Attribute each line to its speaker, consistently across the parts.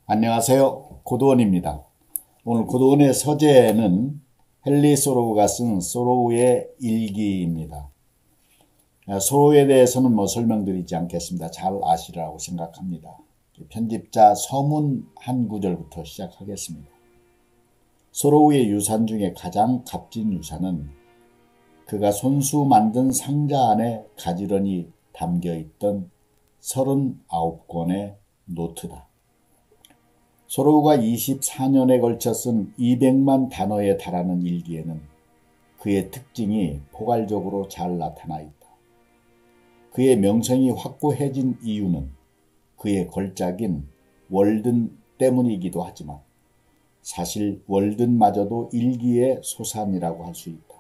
Speaker 1: 안녕하세요. 고도원입니다. 오늘 고도원의 서재는 헨리 소로우가 쓴 소로우의 일기입니다. 소로우에 대해서는 설명드리지 않겠습니다. 잘 아시라고 생각합니다. 편집자 서문 한 구절부터 시작하겠습니다. 소로우의 유산 중에 가장 값진 유산은 그가 손수 만든 상자 안에 가지런히 담겨있던 39권의 노트다. 소로우가 24년에 걸쳐 쓴 200만 단어에 달하는 일기에는 그의 특징이 포괄적으로 잘 나타나 있다. 그의 명성이 확고해진 이유는 그의 걸작인 월든 때문이기도 하지만 사실 월든마저도 일기의 소산이라고 할 수 있다.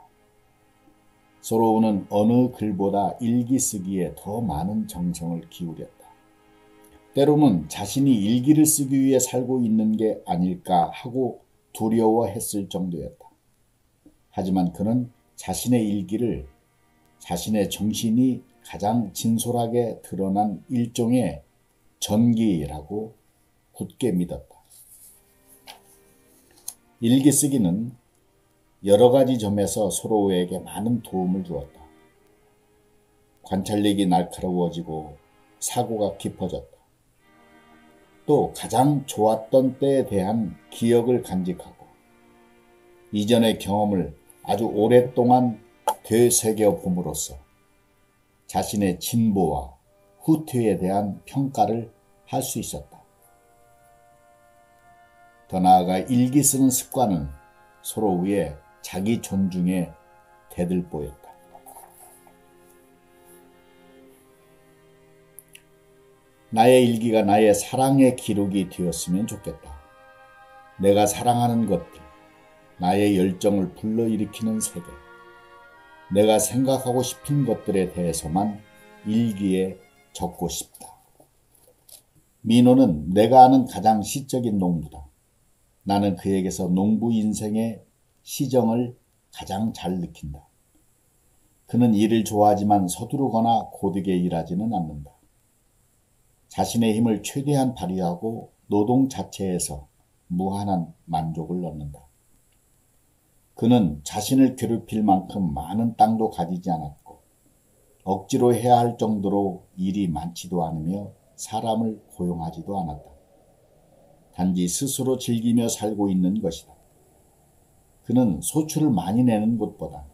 Speaker 1: 소로우는 어느 글보다 일기 쓰기에 더 많은 정성을 기울였다. 때로는 자신이 일기를 쓰기 위해 살고 있는 게 아닐까 하고 두려워했을 정도였다. 하지만 그는 자신의 일기를 자신의 정신이 가장 진솔하게 드러난 일종의 전기라고 굳게 믿었다. 일기 쓰기는 여러 가지 점에서 소로우에게 많은 도움을 주었다. 관찰력이 날카로워지고 사고가 깊어졌다. 또 가장 좋았던 때에 대한 기억을 간직하고 이전의 경험을 아주 오랫동안 되새겨봄으로써 자신의 진보와 후퇴에 대한 평가를 할 수 있었다. 더 나아가 일기 쓰는 습관은 소로우의 자기 존중에 대들보였다. 나의 일기가 나의 사랑의 기록이 되었으면 좋겠다. 내가 사랑하는 것들, 나의 열정을 불러일으키는 세계, 내가 생각하고 싶은 것들에 대해서만 일기에 적고 싶다. 민호는 내가 아는 가장 시적인 농부다. 나는 그에게서 농부 인생의 시정을 가장 잘 느낀다. 그는 일을 좋아하지만 서두르거나 고되게 일하지는 않는다. 자신의 힘을 최대한 발휘하고 노동 자체에서 무한한 만족을 얻는다. 그는 자신을 괴롭힐 만큼 많은 땅도 가지지 않았고 억지로 해야 할 정도로 일이 많지도 않으며 사람을 고용하지도 않았다. 단지 스스로 즐기며 살고 있는 것이다. 그는 소출을 많이 내는 것보다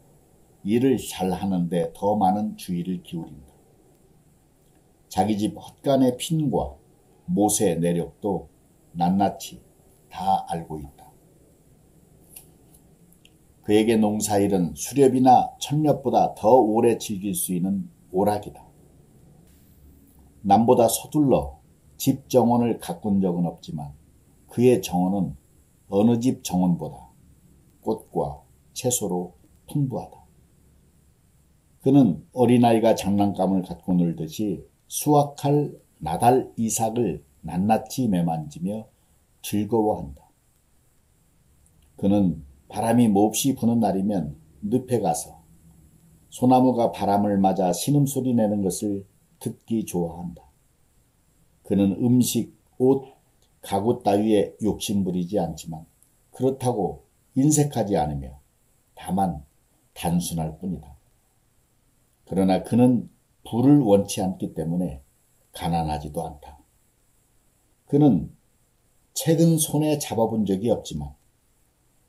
Speaker 1: 일을 잘하는데 더 많은 주의를 기울인다. 자기 집 헛간의 핀과 못의 내력도 낱낱이 다 알고 있다. 그에게 농사일은 수렵이나 천렵보다 더 오래 즐길 수 있는 오락이다. 남보다 서둘러 집 정원을 가꾼 적은 없지만 그의 정원은 어느 집 정원보다 꽃과 채소로 풍부하다. 그는 어린아이가 장난감을 갖고 놀듯이 수확할 나달 이삭을 낱낱이 매만지며 즐거워한다. 그는 바람이 몹시 부는 날이면 늪에 가서 소나무가 바람을 맞아 신음소리 내는 것을 듣기 좋아한다. 그는 음식, 옷, 가구 따위에 욕심부리지 않지만 그렇다고 인색하지 않으며 다만 단순할 뿐이다. 그러나 그는 부를 원치 않기 때문에 가난하지도 않다. 그는 책은 손에 잡아본 적이 없지만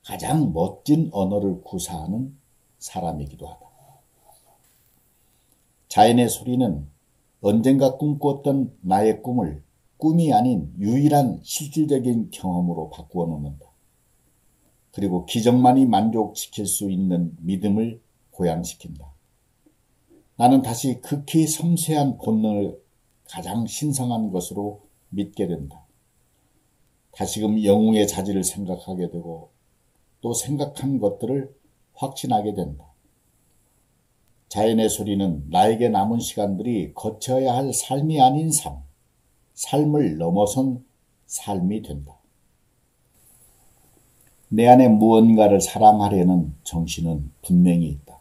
Speaker 1: 가장 멋진 언어를 구사하는 사람이기도 하다. 자연의 소리는 언젠가 꿈꿨던 나의 꿈을 꿈이 아닌 유일한 실질적인 경험으로 바꾸어 놓는다. 그리고 기적만이 만족시킬 수 있는 믿음을 고양시킨다. 나는 다시 극히 섬세한 본능을 가장 신성한 것으로 믿게 된다. 다시금 영웅의 자질을 생각하게 되고 또 생각한 것들을 확신하게 된다. 자연의 소리는 나에게 남은 시간들이 거쳐야 할 삶이 아닌 삶을 넘어선 삶이 된다. 내 안에 무언가를 사랑하려는 정신은 분명히 있다.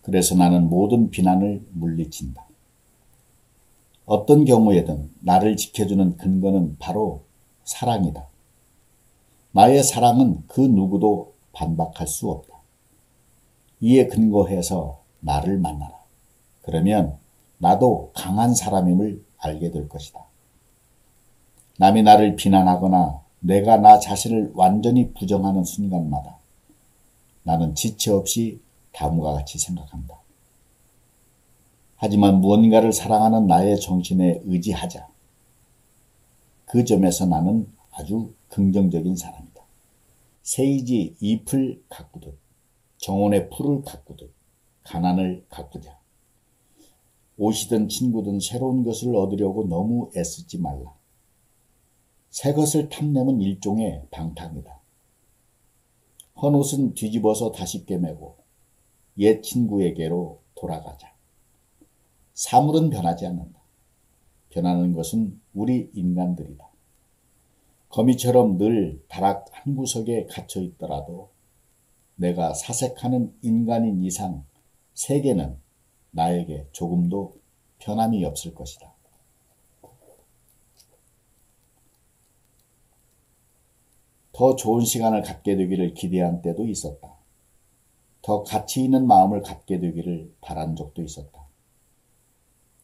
Speaker 1: 그래서 나는 모든 비난을 물리친다. 어떤 경우에든 나를 지켜주는 근거는 바로 사랑이다. 나의 사랑은 그 누구도 반박할 수 없다. 이에 근거해서 나를 만나라. 그러면 나도 강한 사람임을 알게 될 것이다. 남이 나를 비난하거나 내가 나 자신을 완전히 부정하는 순간마다 나는 지체 없이 다음과 같이 생각한다. 하지만 무언가를 사랑하는 나의 정신에 의지하자. 그 점에서 나는 아주 긍정적인 사람이다. 세이지 잎을 가꾸듯 정원의 풀을 가꾸듯 가난을 가꾸자. 옷이든 친구든 새로운 것을 얻으려고 너무 애쓰지 말라. 새 것을 탐내는 일종의 방탕이다. 헌 옷은 뒤집어서 다시 꿰매고 옛 친구에게로 돌아가자. 사물은 변하지 않는다. 변하는 것은 우리 인간들이다. 거미처럼 늘 다락 한 구석에 갇혀 있더라도 내가 사색하는 인간인 이상 세계는 나에게 조금도 변함이 없을 것이다. 더 좋은 시간을 갖게 되기를 기대한 때도 있었다. 더 가치 있는 마음을 갖게 되기를 바란 적도 있었다.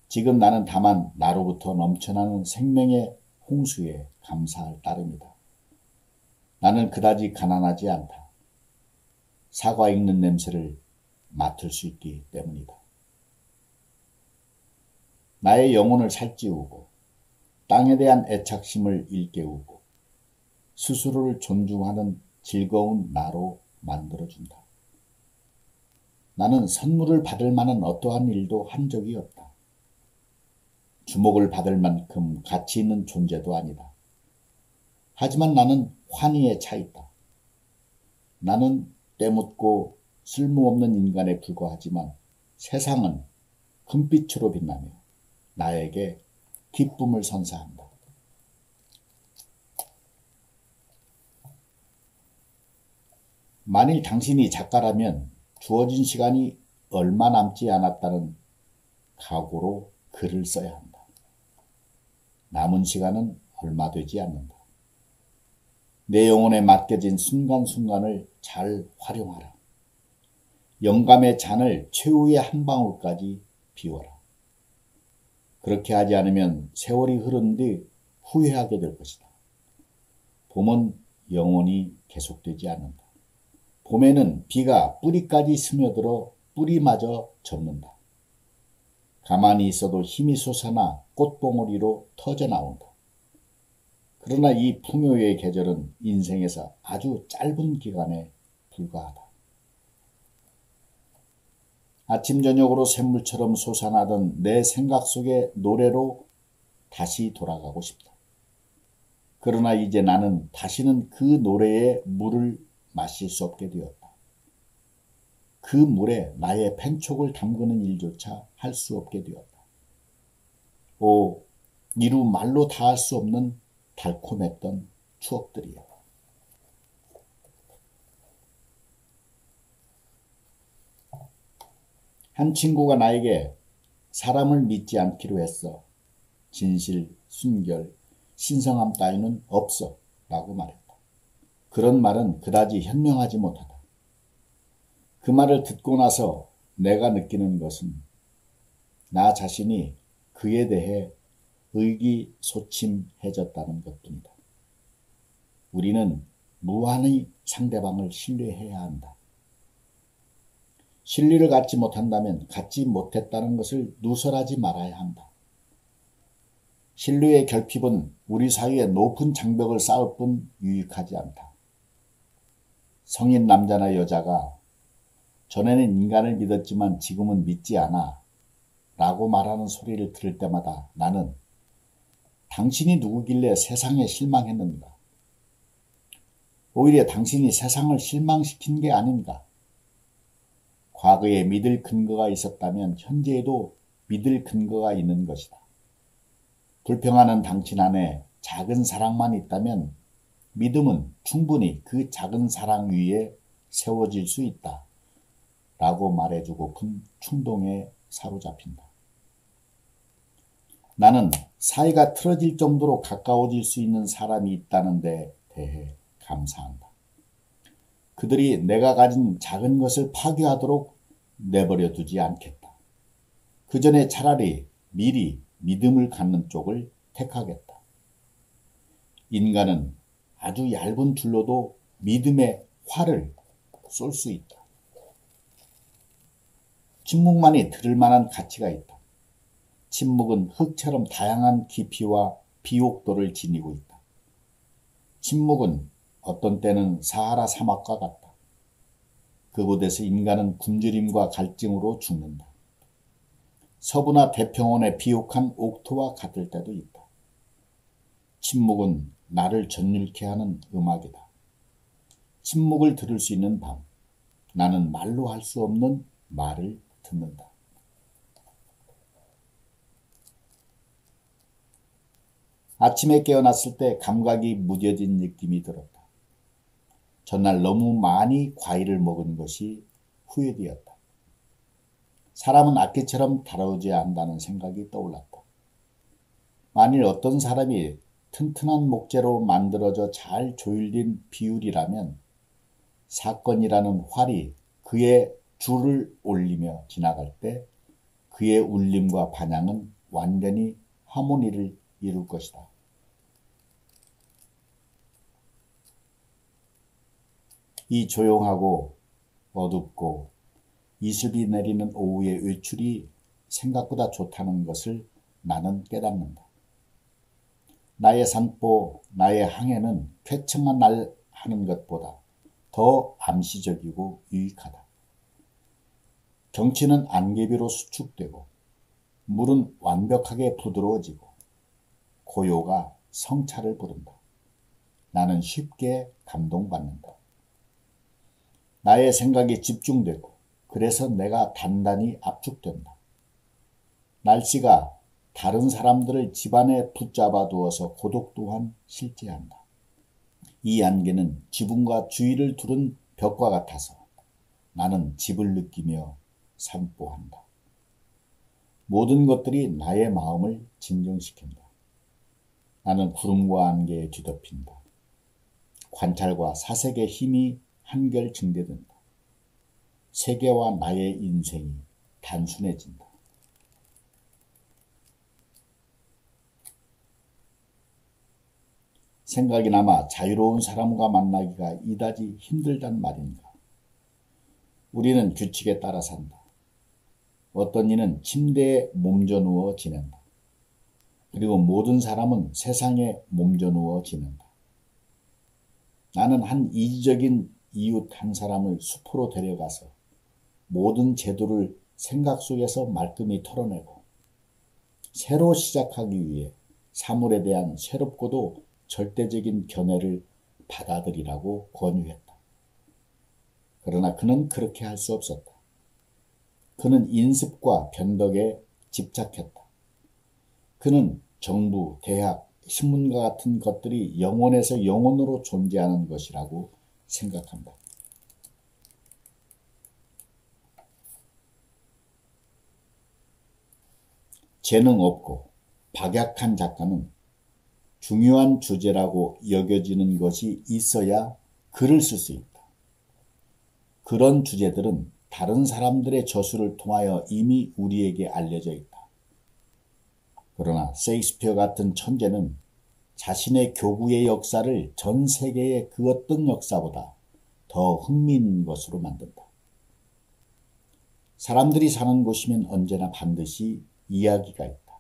Speaker 1: 지금 나는 다만 나로부터 넘쳐나는 생명의 홍수에 감사할 따름이다. 나는 그다지 가난하지 않다. 사과 익는 냄새를 맡을 수 있기 때문이다. 나의 영혼을 살찌우고 땅에 대한 애착심을 일깨우고 스스로를 존중하는 즐거운 나로 만들어준다. 나는 선물을 받을 만한 어떠한 일도 한 적이 없다. 주목을 받을 만큼 가치 있는 존재도 아니다. 하지만 나는 환희에 차 있다. 나는 때묻고 쓸모없는 인간에 불과하지만 세상은 금빛으로 빛나며 나에게 기쁨을 선사한다. 만일 당신이 작가라면 주어진 시간이 얼마 남지 않았다는 각오로 글을 써야 한다. 남은 시간은 얼마 되지 않는다. 내 영혼에 맡겨진 순간순간을 잘 활용하라. 영감의 잔을 최후의 한 방울까지 비워라. 그렇게 하지 않으면 세월이 흐른 뒤 후회하게 될 것이다. 봄은 영원히 계속되지 않는다. 봄에는 비가 뿌리까지 스며들어 뿌리마저 젖는다. 가만히 있어도 힘이 솟아나 꽃봉오리로 터져나온다. 그러나 이 풍요의 계절은 인생에서 아주 짧은 기간에 불과하다. 아침 저녁으로 샘물처럼 솟아나던 내 생각 속의 노래로 다시 돌아가고 싶다. 그러나 이제 나는 다시는 그 노래의 물을 마실 수 없게 되었다. 그 물에 나의 펜촉을 담그는 일조차 할 수 없게 되었다. 오, 이루 말로 다할 수 없는 달콤했던 추억들이야. 한 친구가 나에게 사람을 믿지 않기로 했어. 진실, 순결, 신성함 따위는 없어 라고 말했다. 그런 말은 그다지 현명하지 못하다. 그 말을 듣고 나서 내가 느끼는 것은 나 자신이 그에 대해 의기소침해졌다는 것뿐이다. 우리는 무한히 상대방을 신뢰해야 한다. 신뢰를 갖지 못한다면 갖지 못했다는 것을 누설하지 말아야 한다. 신뢰의 결핍은 우리 사이에 높은 장벽을 쌓을 뿐 유익하지 않다. 성인 남자나 여자가 전에는 인간을 믿었지만 지금은 믿지 않아 라고 말하는 소리를 들을 때마다 나는 당신이 누구길래 세상에 실망했는가? 오히려 당신이 세상을 실망시킨 게 아닌가? 과거에 믿을 근거가 있었다면 현재에도 믿을 근거가 있는 것이다. 불평하는 당신 안에 작은 사랑만 있다면 믿음은 충분히 그 작은 사랑 위에 세워질 수 있다. 라고 말해주고픈 충동에 사로잡힌다. 나는 사이가 틀어질 정도로 가까워질 수 있는 사람이 있다는 데 대해 감사한다. 그들이 내가 가진 작은 것을 파괴하도록 내버려 두지 않겠다. 그 전에 차라리 미리 믿음을 갖는 쪽을 택하겠다. 인간은 아주 얇은 줄로도 믿음의 활을 쏠 수 있다. 침묵만이 들을 만한 가치가 있다. 침묵은 흙처럼 다양한 깊이와 비옥도를 지니고 있다. 침묵은 어떤 때는 사하라 사막과 같다. 그곳에서 인간은 굶주림과 갈증으로 죽는다. 서부나 태평원의 비옥한 옥토와 같을 때도 있다. 침묵은 나를 전율케 하는 음악이다. 침묵을 들을 수 있는 밤, 나는 말로 할 수 없는 말을 듣는다. 아침에 깨어났을 때 감각이 무뎌진 느낌이 들었다. 전날 너무 많이 과일을 먹은 것이 후회되었다. 사람은 악기처럼 다뤄져야 한다는 생각이 떠올랐다. 만일 어떤 사람이 튼튼한 목재로 만들어져 잘 조율된 비율이라면 사건이라는 활이 그의 줄을 올리며 지나갈 때 그의 울림과 반향은 완전히 하모니를 이룰 것이다. 이 조용하고 어둡고 이슬비 내리는 오후의 외출이 생각보다 좋다는 것을 나는 깨닫는다. 나의 산보, 나의 항해는 쾌청한 날 하는 것보다 더 암시적이고 유익하다. 경치는 안개비로 수축되고 물은 완벽하게 부드러워지고 고요가 성차를 부른다. 나는 쉽게 감동받는다. 나의 생각이 집중되고 그래서 내가 단단히 압축된다. 날씨가 다른 사람들을 집안에 붙잡아 두어서 고독 또한 실제한다. 이 안개는 지붕과 주위를 두른 벽과 같아서 나는 집을 느끼며 산보한다. 모든 것들이 나의 마음을 진정시킨다. 나는 구름과 안개에 뒤덮인다. 관찰과 사색의 힘이 한결 증대된다. 세계와 나의 인생이 단순해진다. 생각이 남아 자유로운 사람과 만나기가 이다지 힘들단 말인가. 우리는 규칙에 따라 산다. 어떤 이는 침대에 몸져 누워 지낸다. 그리고 모든 사람은 세상에 몸져 누워 지낸다. 나는 한 이지적인 이웃 한 사람을 숲으로 데려가서 모든 제도를 생각 속에서 말끔히 털어내고 새로 시작하기 위해 사물에 대한 새롭고도 절대적인 견해를 받아들이라고 권유했다. 그러나 그는 그렇게 할 수 없었다. 그는 인습과 변덕에 집착했다. 그는 정부, 대학, 신문과 같은 것들이 영원에서 영원으로 존재하는 것이라고 생각한다. 재능 없고 박약한 작가는 중요한 주제라고 여겨지는 것이 있어야 글을 쓸 수 있다. 그런 주제들은 다른 사람들의 저술을 통하여 이미 우리에게 알려져 있다. 그러나 셰익스피어 같은 천재는 자신의 교구의 역사를 전 세계의 그 어떤 역사보다 더 흥미있는 것으로 만든다. 사람들이 사는 곳이면 언제나 반드시 이야기가 있다.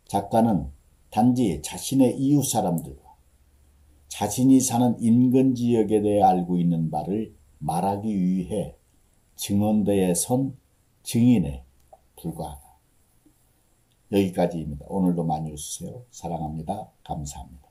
Speaker 1: 작가는 단지 자신의 이웃 사람들과 자신이 사는 인근 지역에 대해 알고 있는 바를 말하기 위해 증언대에 선 증인에 불과하다. 여기까지입니다. 오늘도 많이 웃으세요. 사랑합니다. 감사합니다.